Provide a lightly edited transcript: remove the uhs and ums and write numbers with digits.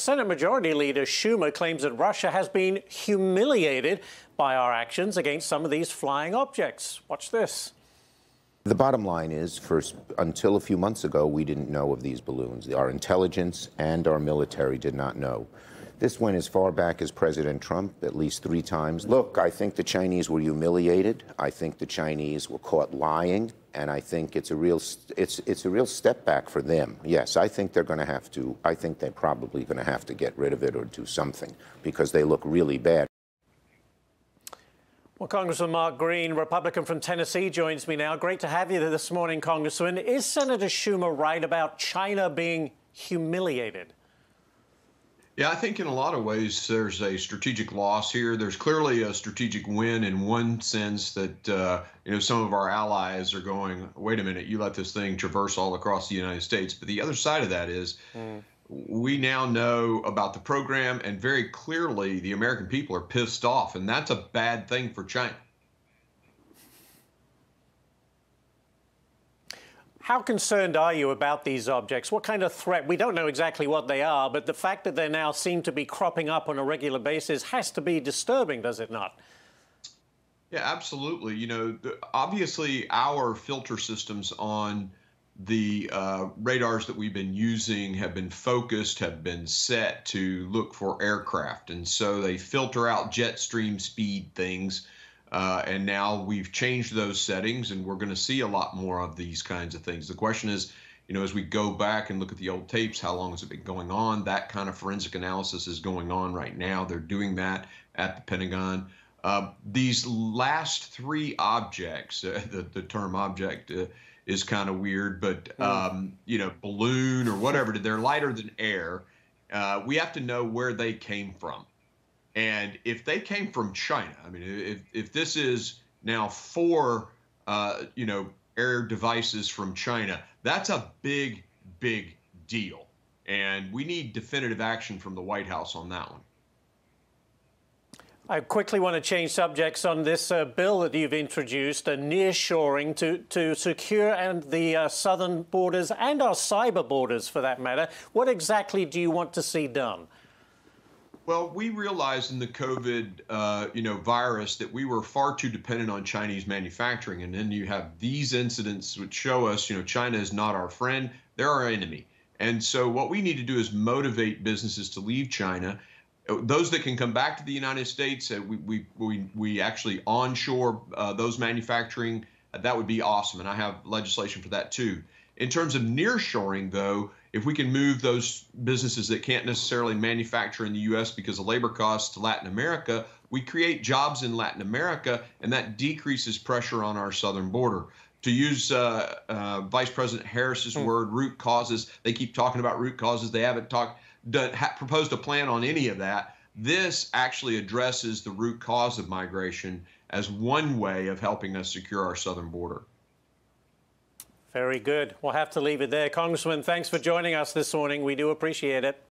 Senate Majority Leader Schumer claims that Russia has been humiliated by our actions against some of these flying objects. Watch this. The bottom line is, until a few months ago, we didn't know of these balloons. Our intelligence and our military did not know. This went as far back as President Trump, at least 3 times. Look, I think the Chinese were humiliated. I think the Chinese were caught lying, and I think it's a real step back for them. Yes, I think they're going to have to. I think they're probably going to have to get rid of it or do something because they look really bad. Well, Congressman Mark Green, Republican from Tennessee, joins me now. Great to have you this morning, Congressman. Is Senator Schumer right about China being humiliated? Yeah, I think in a lot of ways there's a strategic loss here. There's clearly a strategic win in one sense that, some of our allies are going, wait a minute, you let this thing traverse all across the United States. But the other side of that is we now know about the program, and very clearly the American people are pissed off, and that's a bad thing for China. How concerned are you about these objects? What kind of threat? We don't know exactly what they are, but the fact that they now seem to be cropping up on a regular basis has to be disturbing, does it not? Yeah, absolutely. Obviously our filter systems on the radars that we've been using have been focused, have been set to look for aircraft. And so they filter out jet stream speed things. And now we've changed those settings, and we're going to see a lot more of these kinds of things. The question is, as we go back and look at the old tapes, how long has it been going on? That kind of forensic analysis is going on right now. They're doing that at the Pentagon. These last 3 objects, the term object is kind of weird, but, balloon or whatever, they're lighter than air. We have to know where they came from. And if they came from China, I mean, if this is now 4, air devices from China, that's a big, big deal. And we need definitive action from the White House on that one. I quickly want to change subjects on this bill that you've introduced, nearshoring to secure the southern borders and our cyber borders, for that matter. What exactly do you want to see done? Well, we realized in the COVID, virus that we were far too dependent on Chinese manufacturing. And then you have these incidents which show us, China is not our friend, they're our enemy. And so what we need to do is motivate businesses to leave China. Those that can come back to the United States, we actually onshore those manufacturing. That would be awesome. And I have legislation for that too. In terms of nearshoring, though, if we can move those businesses that can't necessarily manufacture in the U.S. because of labor costs to Latin America, we create jobs in Latin America, and that decreases pressure on our southern border. To use Vice President Harris's word, root causes, they keep talking about root causes. They haven't proposed a plan on any of that. This actually addresses the root cause of migration as one way of helping us secure our southern border. Very good. We'll have to leave it there. Congressman, thanks for joining us this morning. We do appreciate it.